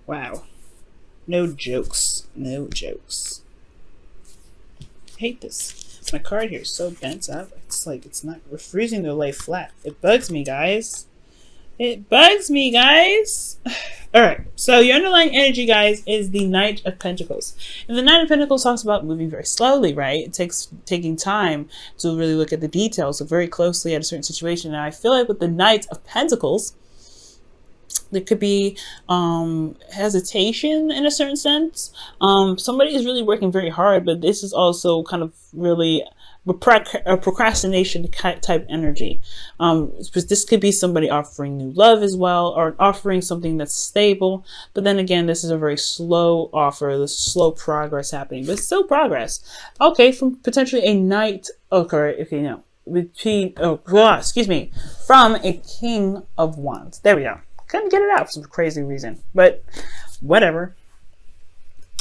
Wow. No jokes. No jokes. I hate this. My card here is so bent up. It's like it's not refusing to lay flat. It bugs me, guys. It bugs me, guys. Alright, so your underlying energy, guys, is the Knight of Pentacles. And the Knight of Pentacles talks about moving very slowly, right? It takes taking time to really look at the details, look very closely at a certain situation. And I feel like with the Knight of Pentacles, there could be hesitation in a certain sense. Somebody is really working very hard, but this is also kind of really a procrastination type energy. Because this could be somebody offering new love as well, or offering something that's stable. But then again, this is a very slow offer. There's slow progress happening, but still progress. Okay, from potentially a knight. Okay, no. Excuse me. From a King of Wands. There we go. Couldn't get it out for some crazy reason, but whatever.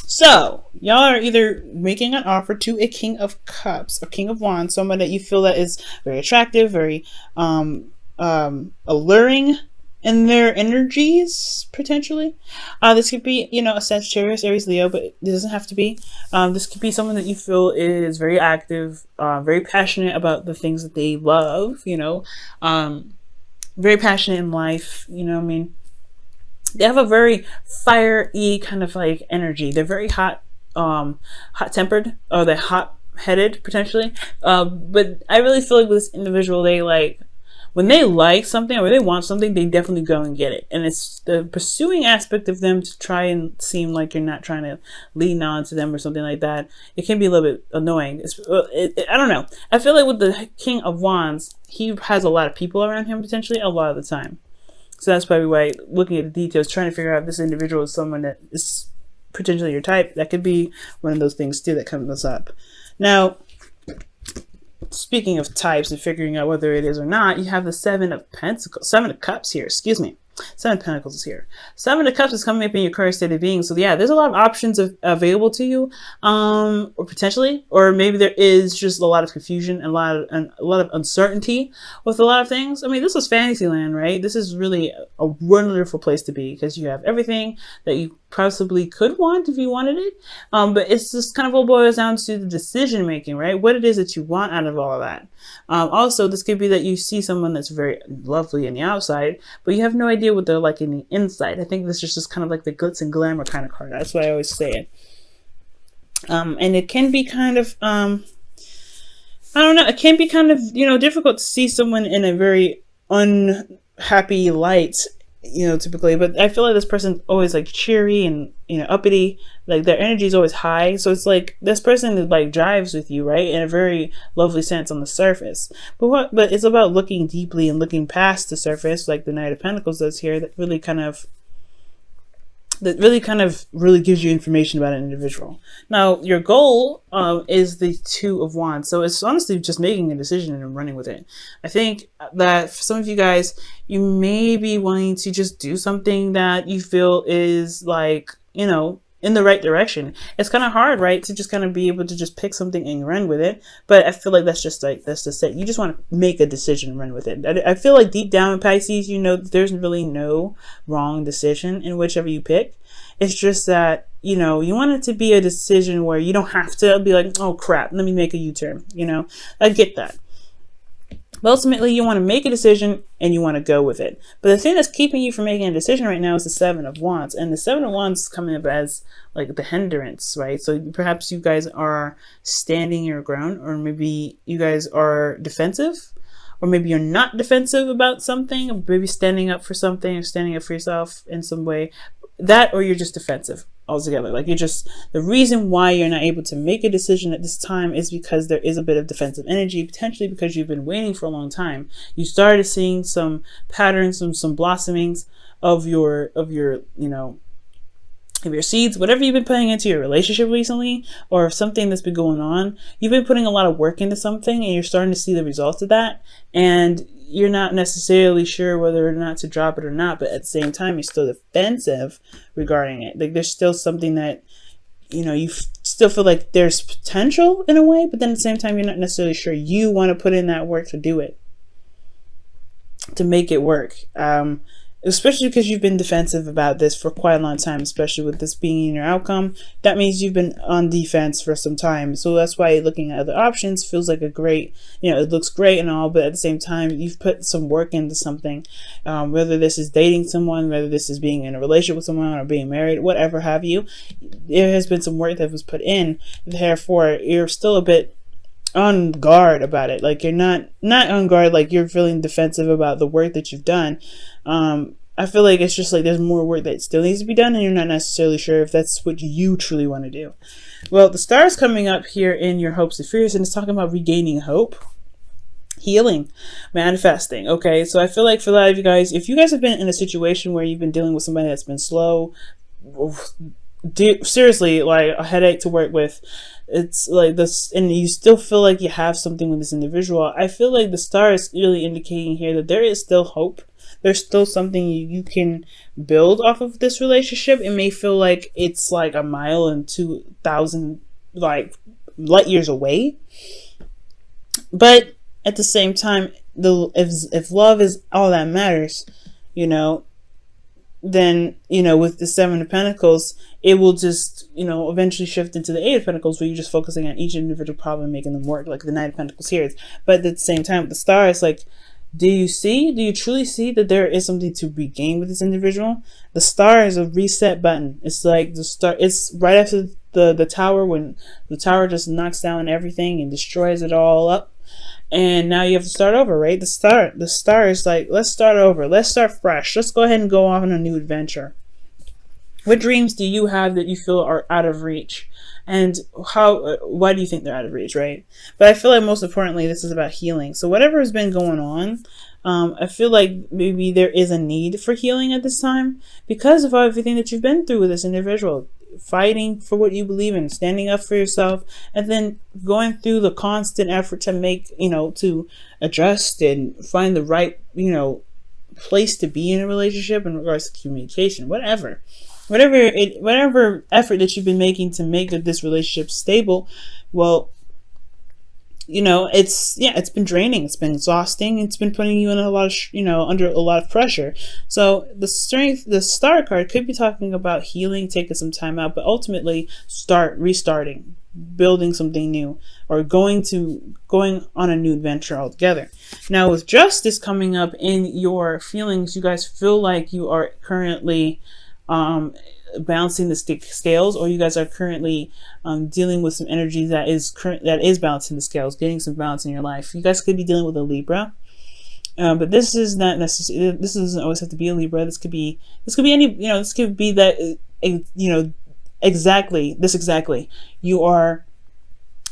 So y'all are either making an offer to a King of Cups, a King of Wands, someone that you feel that is very attractive, very alluring in their energies, potentially. This could be, a Sagittarius, Aries, Leo, but it doesn't have to be. This could be someone that you feel is very active, very passionate about the things that they love, very passionate in life, they have a very fiery kind of like energy. They're very hot tempered, or they're hot headed potentially. But I really feel like with this individual, they like, when they like something or they want something, they definitely go and get it. And it's the pursuing aspect of them to try and seem like you're not trying to lean on to them or something like that. It can be a little bit annoying. I don't know. I feel like with the King of Wands, he has a lot of people around him potentially a lot of the time. So that's probably why, looking at the details, trying to figure out if this individual is someone that is potentially your type, that could be one of those things too that comes up. Now, speaking of types and figuring out whether it is or not, you have the Seven of Cups here, excuse me. Seven of Pentacles is here. Seven of Cups is coming up in your current state of being. So yeah, there's a lot of options available to you, or potentially, or maybe there is just a lot of confusion and a lot of uncertainty with a lot of things. I mean, this is Fantasyland, right? This is really a wonderful place to be because you have everything that you possibly could want if you wanted it. But it's just kind of all boils down to the decision making, right? What it is that you want out of all of that. Also, this could be that you see someone that's very lovely in the outside, but you have no idea what they're like in the inside. I think this is just kind of like the glitz and glamour kind of card. That's why I always say it. And it can be kind of, I don't know, it can be kind of, difficult to see someone in a very unhappy light, typically, but I feel like this person's always like cheery and, uppity, like their energy is always high. So it's like this person like drives with you, right? In a very lovely sense on the surface. But it's about looking deeply and looking past the surface, like the Knight of Pentacles does here, that really kind of gives you information about an individual. Now, your goal is the Two of Wands. So it's honestly just making a decision and running with it. I think that for some of you guys, you may be wanting to just do something that you feel is like, in the right direction. It's kind of hard, right? To just kind of be able to just pick something and run with it. But I feel like that's just it. You just want to make a decision and run with it. I feel like deep down in Pisces, there's really no wrong decision in whichever you pick. It's just that, you want it to be a decision where you don't have to be like, oh crap, let me make a U-turn. I get that. But ultimately, you want to make a decision and you want to go with it. But the thing that's keeping you from making a decision right now is the Seven of Wands. And the Seven of Wands is coming up as like the hindrance, right? So perhaps you guys are standing your ground, or maybe you guys are defensive, or maybe you're not defensive about something, or maybe standing up for something, or standing up for yourself in some way. That, or you're just defensive altogether. Like the reason why you're not able to make a decision at this time is because there is a bit of defensive energy, potentially because you've been waiting for a long time. You started seeing some patterns, some blossomings of your seeds, whatever you've been putting into your relationship recently, or something that's been going on. You've been putting a lot of work into something and you're starting to see the results of that. And you're not necessarily sure whether or not to drop it or not, but at the same time, you're still defensive regarding it. Like there's still something that, you still feel like there's potential in a way, but then at the same time, you're not necessarily sure you want to put in that work to do it, to make it work. especially because you've been defensive about this for quite a long time, especially with this being in your outcome. That means you've been on defense for some time. So that's why looking at other options feels like a great, it looks great and all, but at the same time, you've put some work into something. Whether this is dating someone, whether this is being in a relationship with someone or being married, whatever have you, there has been some work that was put in. Therefore, you're still a bit on guard about it. Like, you're not on guard, like you're feeling defensive about the work that you've done. I feel like it's just like there's more work that still needs to be done, and you're not necessarily sure if that's what you truly want to do. Well, the star is coming up here in your hopes and fears, and it's talking about regaining hope, healing, manifesting. Okay, so I feel like for a lot of you guys, if you guys have been in a situation where you've been dealing with somebody that's been slow, seriously, like a headache to work with, it's like this, and you still feel like you have something with this individual, I feel like the star is really indicating here that there is still hope. There's still something you can build off of this relationship. It may feel like it's like a mile and 2,000 like light years away, but at the same time, if love is all that matters, then with the Seven of Pentacles, it will just eventually shift into the Eight of Pentacles, where you're just focusing on each individual problem, making them work, like the Knight of Pentacles here is. But at the same time, with the star, it's like, do you truly see that there is something to be gained with this individual? The star is a reset button. It's like the star, it's right after the tower, when the tower just knocks down everything and destroys it all up. And now you have to start over, right? The star is like, let's start over. Let's start fresh. Let's go ahead and go off on a new adventure. What dreams do you have that you feel are out of reach? And why do you think they're out of reach, right? But I feel like most importantly, this is about healing. So whatever has been going on, I feel like maybe there is a need for healing at this time because of everything that you've been through with this individual. Fighting for what you believe in, standing up for yourself, and then going through the constant effort to make, to adjust and find the right, place to be in a relationship in regards to communication, whatever effort that you've been making to make this relationship stable. Well, it's been draining, it's been exhausting, it's been putting you in a lot of under a lot of pressure. So the star card could be talking about healing, taking some time out, but ultimately restarting, building something new, or going on a new adventure altogether. Now with justice coming up in your feelings, you guys feel like you are currently balancing the scales, or you guys are currently dealing with some energy that is balancing the scales, getting some balance in your life. You guys could be dealing with a Libra, but this is not necessarily. This doesn't always have to be a Libra. This could be any. This could be that. Exactly. You are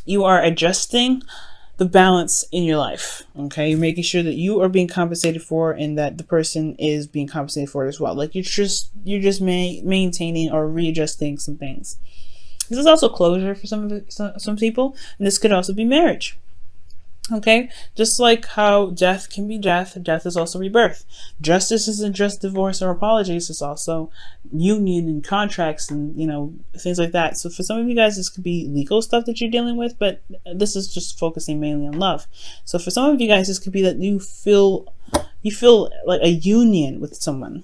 adjusting the balance in your life. Okay, you're making sure that you are being compensated for, and that the person is being compensated for it as well. Like you're just maintaining or readjusting some things. This is also closure for some people, and this could also be marriage. Okay, just like how death can be death is also rebirth. Justice isn't just divorce or apologies, it's also union and contracts and things like that. So for some of you guys, this could be legal stuff that you're dealing with, but this is just focusing mainly on love. So for some of you guys, this could be that you feel like a union with someone.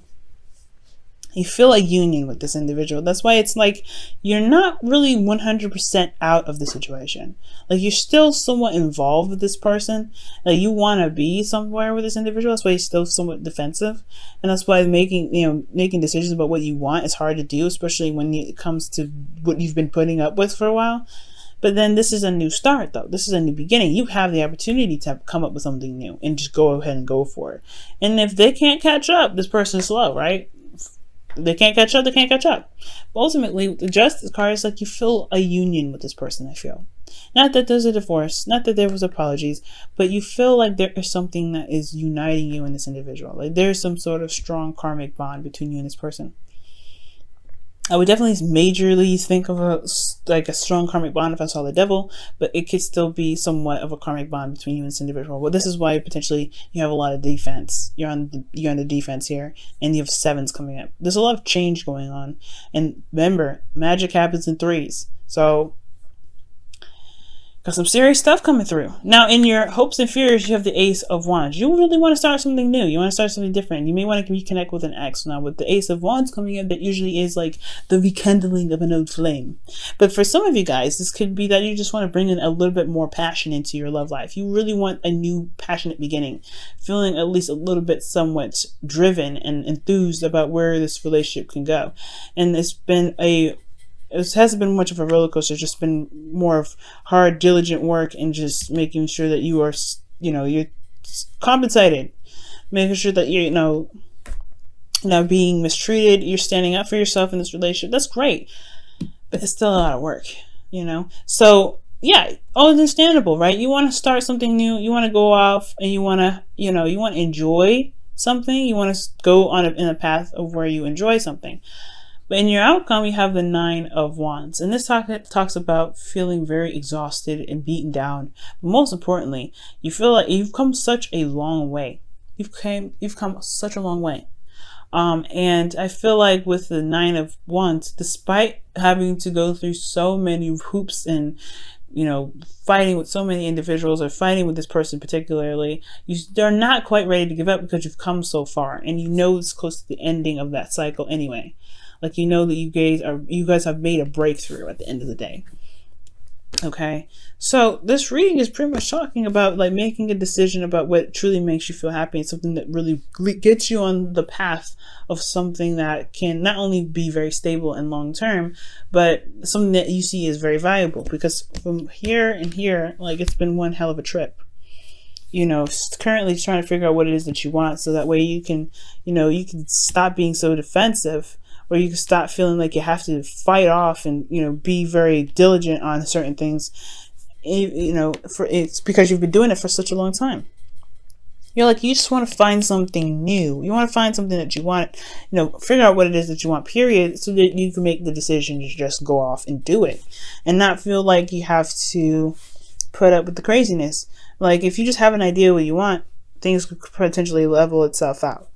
You feel a union with this individual. That's why it's like you're not really 100% out of the situation. Like you're still somewhat involved with this person. Like you want to be somewhere with this individual. That's why you're still somewhat defensive, and that's why making decisions about what you want is hard to do, especially when it comes to what you've been putting up with for a while. But then this is a new start, though. This is a new beginning. You have the opportunity to come up with something new and just go ahead and go for it. And if they can't catch up, this person's slow, right? They can't catch up, But ultimately, the justice card is like you feel a union with this person, I feel. Not that there's a divorce, not that there was apologies, but you feel like there is something that is uniting you and this individual. Like there's some sort of strong karmic bond between you and this person. I would definitely majorly think of a strong karmic bond if I saw the devil, but it could still be somewhat of a karmic bond between you and this individual. Well, this is why potentially you have a lot of defense. You're on the defense here, and you have sevens coming up. There's a lot of change going on, and remember, magic happens in threes. So Got some serious stuff coming through. Now, in your hopes and fears, you have the Ace of Wands. You really want to start something new. You want to start something different. You may want to reconnect with an ex. Now, with the Ace of Wands coming in, that usually is like the rekindling of an old flame. But for some of you guys, this could be that you just want to bring in a little bit more passion into your love life. You really want a new passionate beginning, feeling at least a little bit somewhat driven and enthused about where this relationship can go. And it hasn't been much of a roller coaster. It's just been more of hard, diligent work and just making sure that you are, you're compensated, making sure that you're, not being mistreated. You're standing up for yourself in this relationship. That's great, but it's still a lot of work, So yeah, all understandable, right? You want to start something new. You want to go off and you want to, you want to enjoy something. You want to go in a path of where you enjoy something. But in your outcome, you have the 9 of Wands. And this talks about feeling very exhausted and beaten down. But most importantly, you feel like you've come such a long way. You've come such a long way. And I feel like with the 9 of Wands, despite having to go through so many hoops and, fighting with so many individuals or fighting with this person particularly, they're not quite ready to give up because you've come so far. And it's close to the ending of that cycle anyway. Like, that you guys have made a breakthrough at the end of the day. Okay. So this reading is pretty much talking about like making a decision about what truly makes you feel happy and something that really gets you on the path of something that can not only be very stable and long term, but something that you see is very valuable, because from here and here, like, it's been one hell of a trip. Currently trying to figure out what it is that you want, so that way you can stop being so defensive, or you can stop feeling like you have to fight off and, be very diligent on certain things, it's because you've been doing it for such a long time. You just want to find something new. You want to find something that you want, figure out what it is that you want, period, so that you can make the decision to just go off and do it and not feel like you have to put up with the craziness. Like, if you just have an idea what you want, things could potentially level itself out,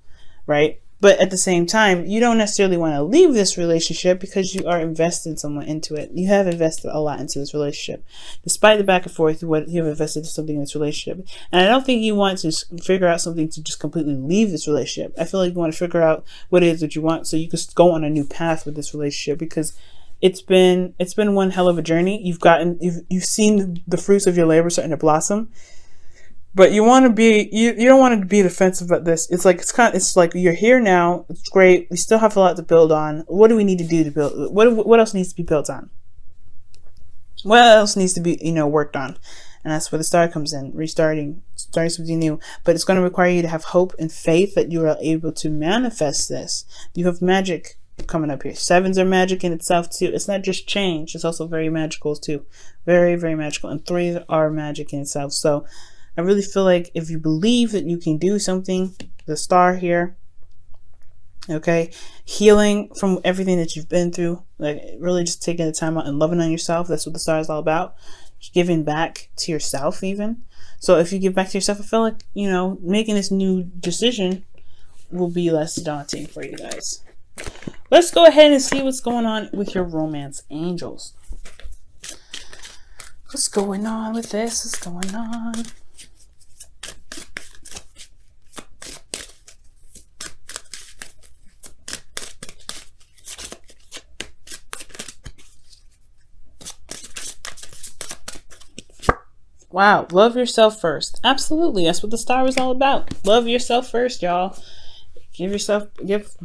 right? But at the same time, you don't necessarily want to leave this relationship because you are invested somewhat into it. You have invested a lot into this relationship. Despite the back and forth, you have invested something in this relationship. And I don't think you want to figure out something to just completely leave this relationship. I feel like you want to figure out what it is that you want so you can go on a new path with this relationship, because it's been one hell of a journey. You've seen the fruits of your labor starting to blossom. But you want to be, you don't want to be defensive about this. It's like you're here now. It's great. We still have a lot to build on. What do we need to do to build? What else needs to be built on? What else needs to be, worked on? And that's where the Star comes in, starting something new. But it's going to require you to have hope and faith that you are able to manifest this. You have magic coming up here. 7s are magic in itself too. It's not just change. It's also very magical too. Very, very magical. And 3s are magic in itself. So I really feel like if you believe that you can do something, the Star here, okay, healing from everything that you've been through, like really just taking the time out and loving on yourself. That's what the Star is all about. Giving back to yourself even. So if you give back to yourself, I feel like, making this new decision will be less daunting for you guys. Let's go ahead and see what's going on with your romance angels. What's going on with this? What's going on? Wow, love yourself first. Absolutely, that's what the Star is all about. Love yourself first, y'all. Give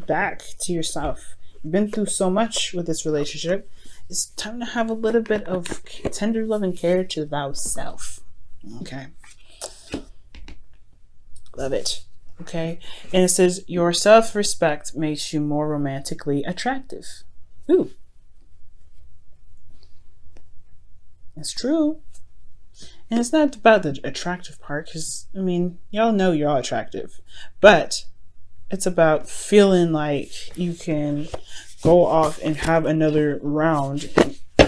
back to yourself. You've been through so much with this relationship. It's time to have a little bit of tender love and care to thyself. Okay. Love it. Okay. And it says, your self-respect makes you more romantically attractive. Ooh. It's true. And it's not about the attractive part, because, y'all know you're all attractive. But it's about feeling like you can go off and have another round,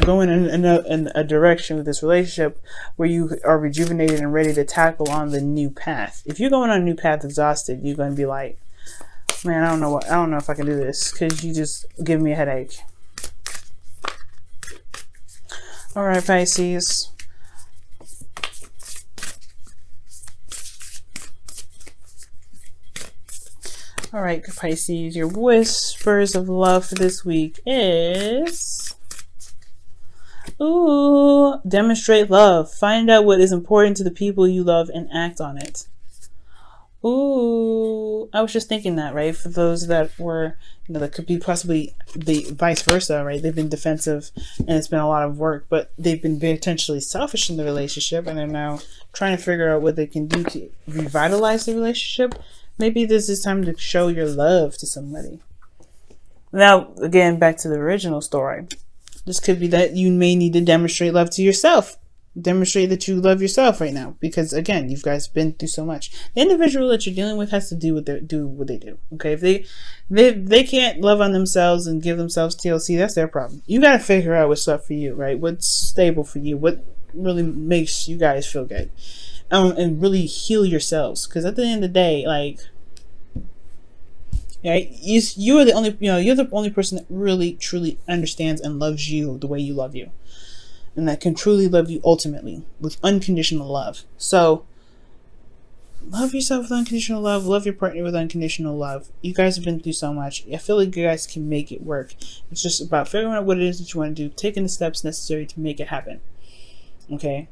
going in a direction with this relationship where you are rejuvenated and ready to tackle on the new path. If you're going on a new path exhausted, you're going to be like, man, I don't know if I can do this, because you just give me a headache. All right, Pisces. All right, Pisces, your whispers of love for this week is, ooh, demonstrate love. Find out what is important to the people you love and act on it. Ooh, I was just thinking that, right? For those that were, that could be possibly the vice versa, right? They've been defensive and it's been a lot of work, but they've been potentially selfish in the relationship and they're now trying to figure out what they can do to revitalize the relationship. Maybe this is time to show your love to somebody. Now, again, back to the original story. This could be that you may need to demonstrate love to yourself. Demonstrate that you love yourself right now, because again, you guys have been through so much. The individual that you're dealing with has to do what they do. Okay, if they can't love on themselves and give themselves TLC, that's their problem. You got to figure out what's up for you, right? What's stable for you? What really makes you guys feel good, and really heal yourselves. Because at the end of the day, like, right, you are the only, you're the only person that really truly understands and loves you the way you love you. And that can truly love you ultimately with unconditional love. So love yourself with unconditional love. Love your partner with unconditional love. You guys have been through so much. I feel like you guys can make it work. It's just about figuring out what it is that you want to do, taking the steps necessary to make it happen. Okay?